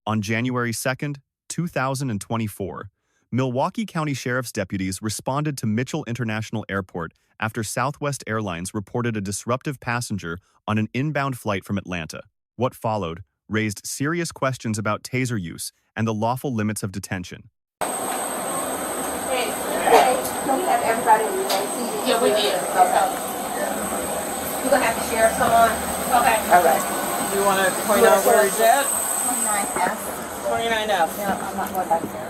On January 2nd, 2024, Milwaukee County Sheriff's deputies responded to Mitchell International Airport after Southwest Airlines reported a disruptive passenger on an inbound flight from Atlanta. What followed raised serious questions about taser use and the lawful limits of detention. Hey, can we have everybody in the seat? Yeah, we did. Okay. You're going to have the sheriff come on? Okay. All right. Do you want to point out where he's at? 29F. 29F. Yeah, I'm not going back there.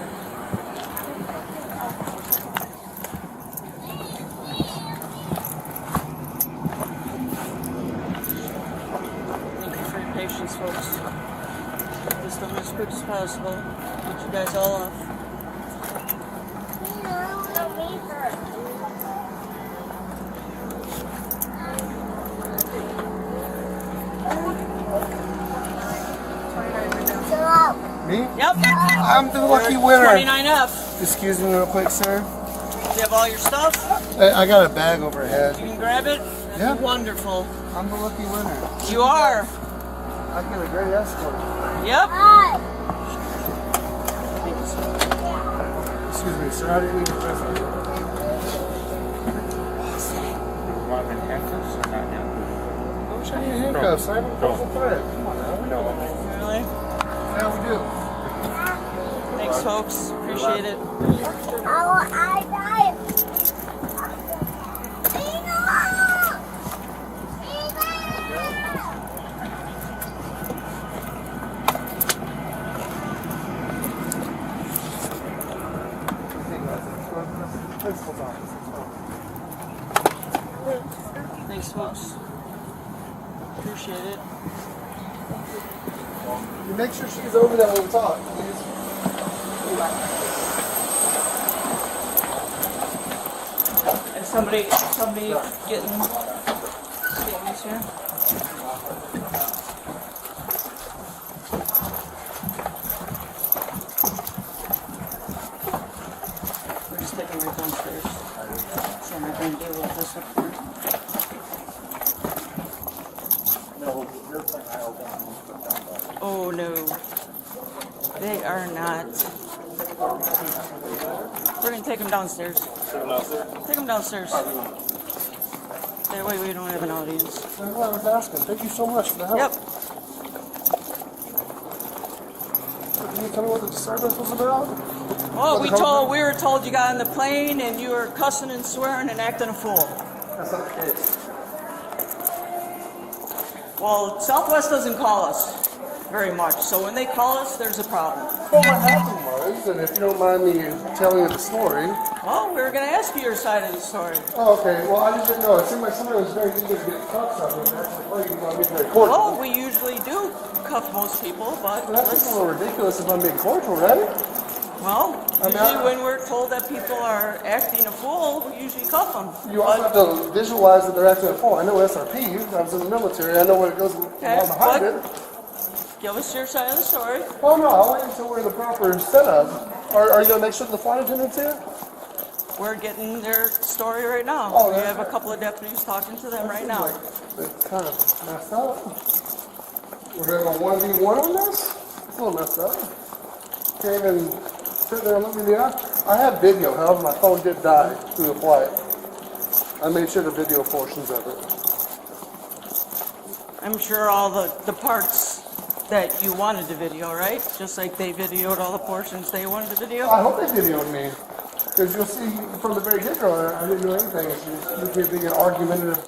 Thank you for your patience, folks. Get this done as quick as possible. Get you guys all off. Me? Yep. I'm the lucky winner. 29F. Excuse me real quick, sir. Do you have all your stuff? I got a bag overhead. You can grab it? Yeah. Wonderful. I'm the lucky winner. You are. I get a great escort. Yep. Excuse me, sir. I didn't mean to press on you. Want me in handcuffs or not now? Don't show you handcuffs. I haven't crossed the thread. Come on now. We know what Really? now we do. Thanks, folks. Appreciate it. Thanks, folks. Appreciate it. You make sure she's over there when we talk, please. And somebody getting statements here. We're just taking right downstairs. So I'm not going to deal with this up here. Oh no, they are not. We're going to take them downstairs. Take them downstairs. That way we don't have an audience. That's what I was asking. Thank you so much for the help. Yep. Can you tell me what the disturbance was about? Well, we were told you got on the plane and you were cussing and swearing and acting a fool. That's not the case. Well, Southwest doesn't call us very much, so when they call us, there's a problem. Well, what happened was, and if you don't mind me telling you the story. Well, we were going to ask you your side of the story. Oh, okay. Well, I just didn't know. It seemed like somebody was very eager to get cuffs on me. That's the way you want me to be cordial. Well, we usually do cuff most people, but That's just a little ridiculous if I'm being cordial, right? well, usually when we're told that people are acting a fool, we usually cuff them. You also have to visualize that they're acting a fool. I know SRP. I was in the military. I know what it goes on behind it. Give us your side of the story. Oh, no. I'll wait until we're in the proper setup. Are you going to make sure the flight attendant's here? We're getting their story right now. Oh, we yeah. have a couple of deputies talking to them right now. It's kind of messed up. We're going to go 1v1 on this? It's a little messed up. Can't even sit there and look me in the eye. I have video, however, my phone did die through the flight. I made sure to video portions of it. I'm sure all the parts that you wanted to video, right? Just like they videoed all the portions they wanted to video? I hope they videoed me. Because you'll see from the very get-go, I didn't do anything. It's just being an argumentative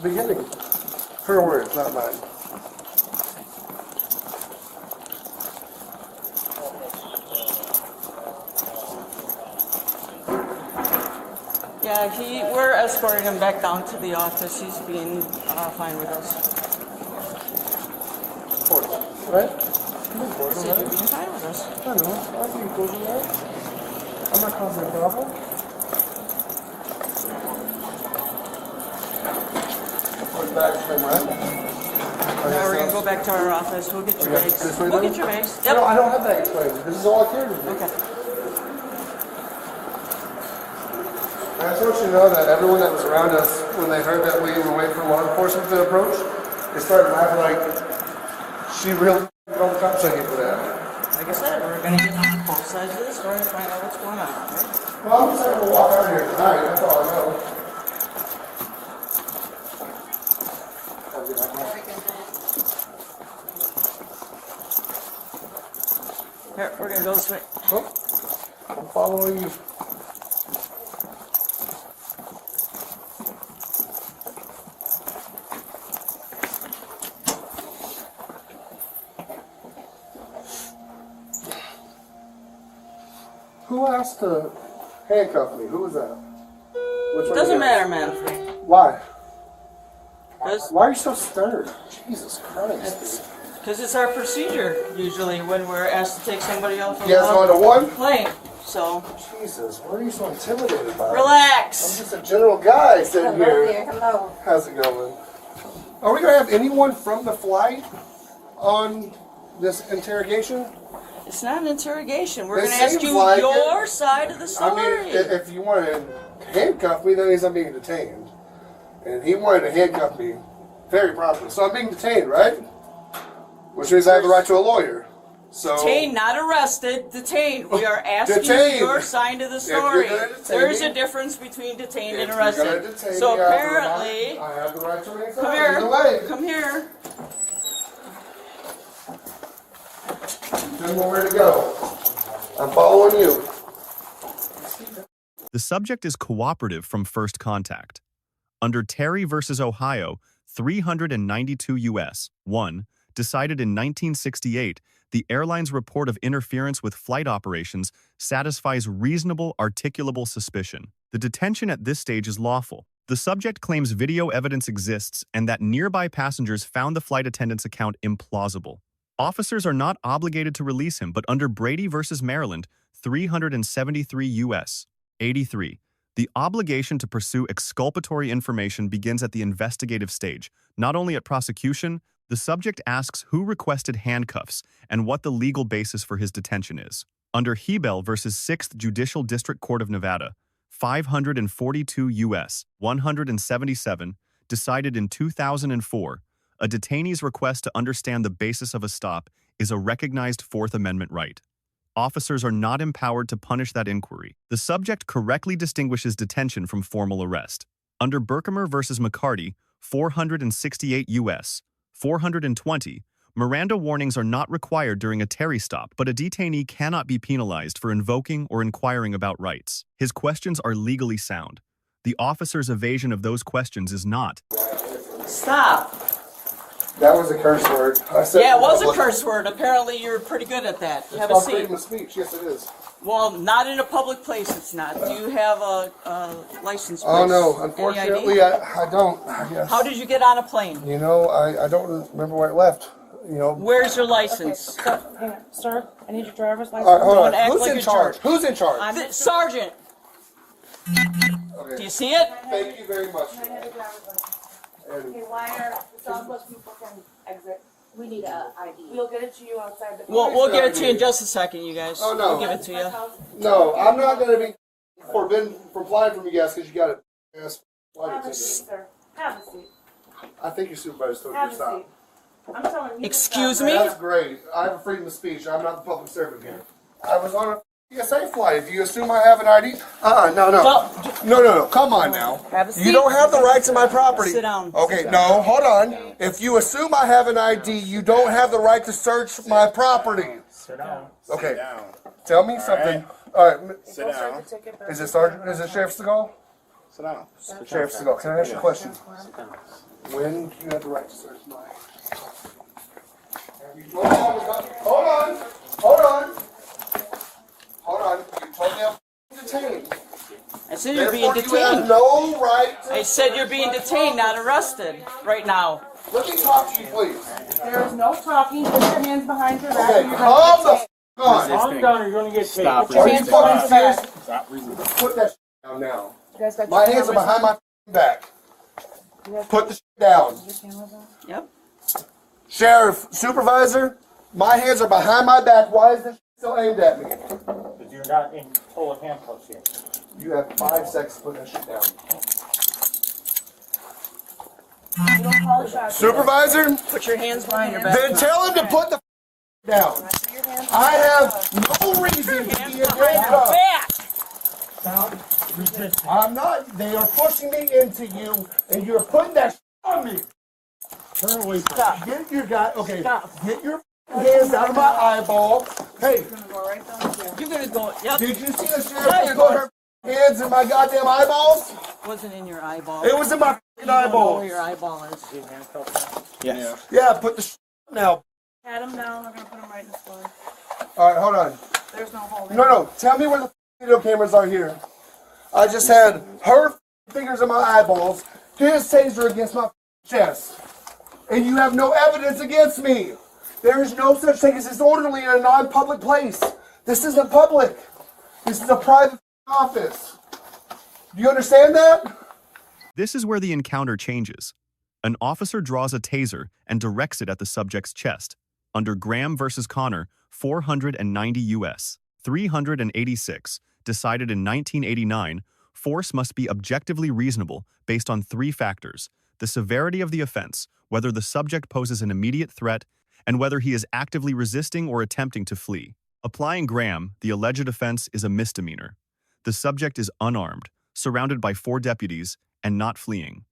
beginning. Her words, not mine. Yeah, we're escorting him back down to the office. He's being fine with us. Cordial, right? He said you're being fine with us. I know. I'm being cordial, right? I'm not causing a problem. Put it back from right? Now we're going to go back to our office. We'll get your bags. We'll get your bags. Yep. No, I don't have bags for you. This is all I carry with me. Okay. I just want you to know that everyone that was around us, when they heard that we were waiting for law enforcement to approach, they started laughing like, she really called the cops on you for that. Like I said, we're gonna get on both sides of this story and find out what's going on, right? Well, I'm just having to walk out here tonight, that's all I know. Here, we're gonna go this way. Oh, I'm following you. Who asked to handcuff me? Who was that? Which one Doesn't is it? matter, man. Why? Because Why are you so stern? Jesus Christ. it's our procedure usually when we're asked to take somebody off of You guys going to one? plane. So Jesus, why are you so intimidated by it? I'm relax. just a general guy sitting Hello here. there, hello. How's it going? Are we going to have anyone from the flight on this interrogation? It's not an interrogation. We're It going to ask seems you like your it. side of the story. I mean, if you want to handcuff me, that means I'm being detained. And he wanted to handcuff me very properly. So I'm being detained, right? Which means I have the right to a lawyer. So Detained, not arrested. Detained. We are asking Detained. you your side of the If you're story. gonna detain There's me- a difference between detained if and you're gonna arrested. detain So me, apparently, I have the right to remain come silent. here. Either way. Come here. Tell me where to go. I'm following you. The subject is cooperative from first contact. Under Terry versus Ohio, 392 U.S. 1, decided in 1968, the airline's report of interference with flight operations satisfies reasonable articulable suspicion. The detention at this stage is lawful. The subject claims video evidence exists and that nearby passengers found the flight attendant's account implausible. Officers are not obligated to release him, but under Brady versus Maryland, 373 U.S. 83, the obligation to pursue exculpatory information begins at the investigative stage. Not only at prosecution, the subject asks who requested handcuffs and what the legal basis for his detention is. Under Hiibel versus 6th Judicial District Court of Nevada, 542 U.S. 177, decided in 2004, a detainee's request to understand the basis of a stop is a recognized Fourth Amendment right. Officers are not empowered to punish that inquiry. The subject correctly distinguishes detention from formal arrest. Under Berkemer versus McCarty, 468 U.S. 420, Miranda warnings are not required during a Terry stop, but a detainee cannot be penalized for invoking or inquiring about rights. His questions are legally sound. The officer's evasion of those questions is not. Stop. That was a curse word. I said Yeah, it was a public. curse word. Apparently, you're pretty good at that. It's Have a called seat. freedom of speech. Yes, it is. Well, not in a public place, it's not. Do you have a license plate? Oh no, Any unfortunately, ID? I don't. I guess. How did you get on a plane? You know, I don't remember where it left. You know. Where's your license? Hang on, sir, I need your driver's license. All right, hold Don't on. act Who's like in you're charge? charged. Who's in charge? Sergeant, Okay. do you see it? Thank you very much. I have a driver's license. And Okay, why are the Southwest people can exit? We need a ID. We'll get it to you outside the. We'll give it to you in just a second, you guys. Oh, no. We'll give it to you. no, I'm not going to be forbidden from flying from you guys because you got a ass flight Have a attendant. seat, sir. Have a seat. I think your supervisor told you Have to a stop. seat. I'm telling you. to Excuse stop. me? That's great. I have a freedom of speech. I'm not the public servant here. I was on a TSA flight. Do you assume I have an ID? No. No. Come on now. Have a seat. You don't have the rights to my property. Sit down. Okay, no, hold on. If you assume I have an ID, you don't have the right to search my property. Sit down. Okay. Sit down. Tell me something. All right. Sit down. Is it Sergeant? Is it Sheriff Seagal? Sit down. Sheriff Seagal, can I ask you a question? When do you have the right to search my? Hold on. You told me I'm detained. I said you're being Therefore, you have detained. no right to. I said you're being detained, not arrested, right now. Let me talk to you, please. There is no talking. Put your hands behind your back. Okay, and you're calm gonna the f on. Calm down or you're going to get Stop taken. Are you hands behind fucking your serious? back. Stop resisting. Put that down now. You guys got My your hands are cameras behind my back. on? You guys Put the down. got your cameras on? Yep. Sheriff, supervisor, my hands are behind my back. Why is this still aimed at me? Because you're not in total handcuffs here. You have 5 seconds to put that shit down. You don't call the shots. Supervisor, Put your hands behind your back. then tell him to put the down. Put your hands I have have no reason to be handcuffed. Back! Stop resisting. I'm not. They are pushing me into you, and you're putting that on me. Turn away from Stop. Get your guy. Okay. Stop. Get your hands out of my eyeball. Hey, You're gonna go, yep. did you see the Yeah, sheriff you're put her hands in my goddamn eyeballs? Wasn't in your eyeball. It was in my You don't know eyeballs. where your eyeball is. you. Handcuffed now. Yes. Yeah, put the now. Pat him down, we're gonna put him right in the floor. All right, hold on. There's no holding. No. Tell me where the video cameras are here. I just had her fingers in my eyeballs, his taser against my chest, and you have no evidence against me. There is no such thing as disorderly in a non-public place. This isn't public. This is a private office. Do you understand that? This is where the encounter changes. An officer draws a taser and directs it at the subject's chest. Under Graham versus Connor, 490 U.S. 386, decided in 1989, force must be objectively reasonable based on three factors: the severity of the offense, whether the subject poses an immediate threat, and whether he is actively resisting or attempting to flee. Applying Graham, the alleged offense is a misdemeanor. The subject is unarmed, surrounded by 4 deputies, and not fleeing.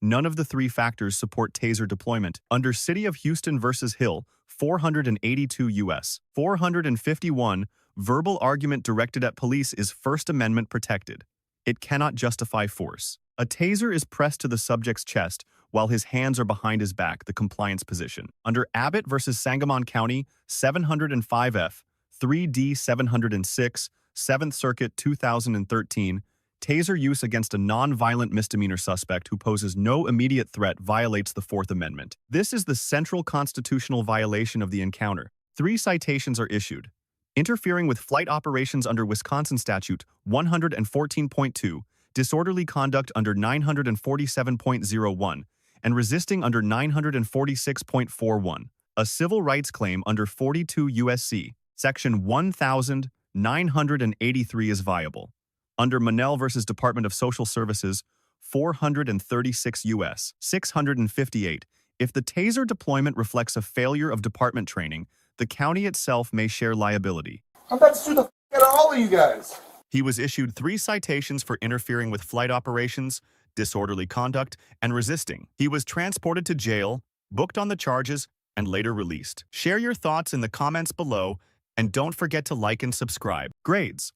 None of the three factors support taser deployment. Under City of Houston versus Hill, 482 U.S. 451, verbal argument directed at police is First Amendment protected. It cannot justify force. A taser is pressed to the subject's chest while his hands are behind his back, the compliance position. Under Abbott versus Sangamon County, 705F, 3D 706, 7th Circuit 2013, taser use against a non-violent misdemeanor suspect who poses no immediate threat violates the Fourth Amendment. This is the central constitutional violation of the encounter. 3 citations are issued: interfering with flight operations under Wisconsin Statute 114.2, disorderly conduct under 947.01, and resisting under 946.41. A civil rights claim under 42 U.S.C. Section 1983 is viable. Under Monell versus Department of Social Services, 436 U.S. 658, if the taser deployment reflects a failure of department training, the county itself may share liability. I'm about to sue the out of all of you guys. He was issued 3 citations for interfering with flight operations, disorderly conduct, and resisting. He was transported to jail, booked on the charges, and later released. Share your thoughts in the comments below, and don't forget to like and subscribe. Grades.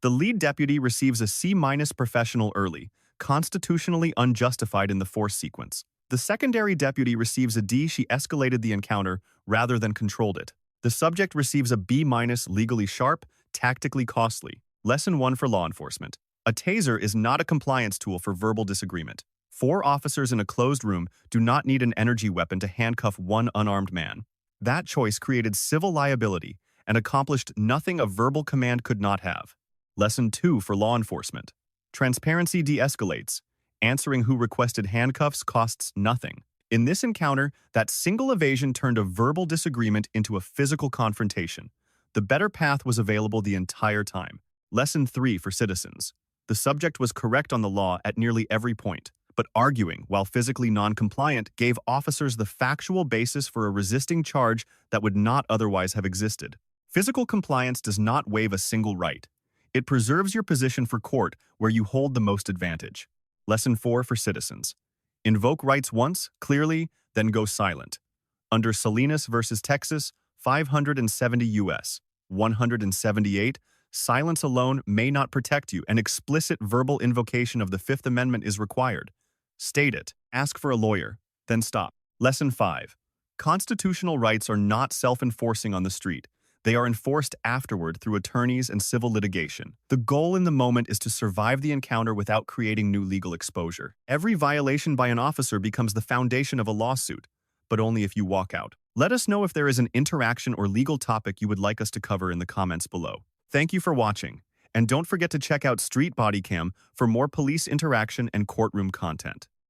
The lead deputy receives a C- professional early, constitutionally unjustified in the force sequence. The secondary deputy receives a D. She escalated the encounter rather than controlled it. The subject receives a B- legally sharp, tactically costly. Lesson 1 for law enforcement. A taser is not a compliance tool for verbal disagreement. 4 officers in a closed room do not need an energy weapon to handcuff one unarmed man. That choice created civil liability and accomplished nothing a verbal command could not have. Lesson 2 for law enforcement. Transparency de-escalates. Answering who requested handcuffs costs nothing. In this encounter, that single evasion turned a verbal disagreement into a physical confrontation. The better path was available the entire time. Lesson 3 for citizens. The subject was correct on the law at nearly every point, but arguing while physically non-compliant gave officers the factual basis for a resisting charge that would not otherwise have existed. Physical compliance does not waive a single right. It preserves your position for court where you hold the most advantage. Lesson 4 for citizens. Invoke rights once, clearly, then go silent. Under Salinas versus Texas, 570 U.S. 178, silence alone may not protect you. An explicit verbal invocation of the Fifth Amendment is required. State it, ask for a lawyer, then stop. Lesson 5. Constitutional rights are not self-enforcing on the street. They are enforced afterward through attorneys and civil litigation. The goal in the moment is to survive the encounter without creating new legal exposure. Every violation by an officer becomes the foundation of a lawsuit, but only if you walk out. Let us know if there is an interaction or legal topic you would like us to cover in the comments below. Thank you for watching, and don't forget to check out Street Bodycam for more police interaction and courtroom content.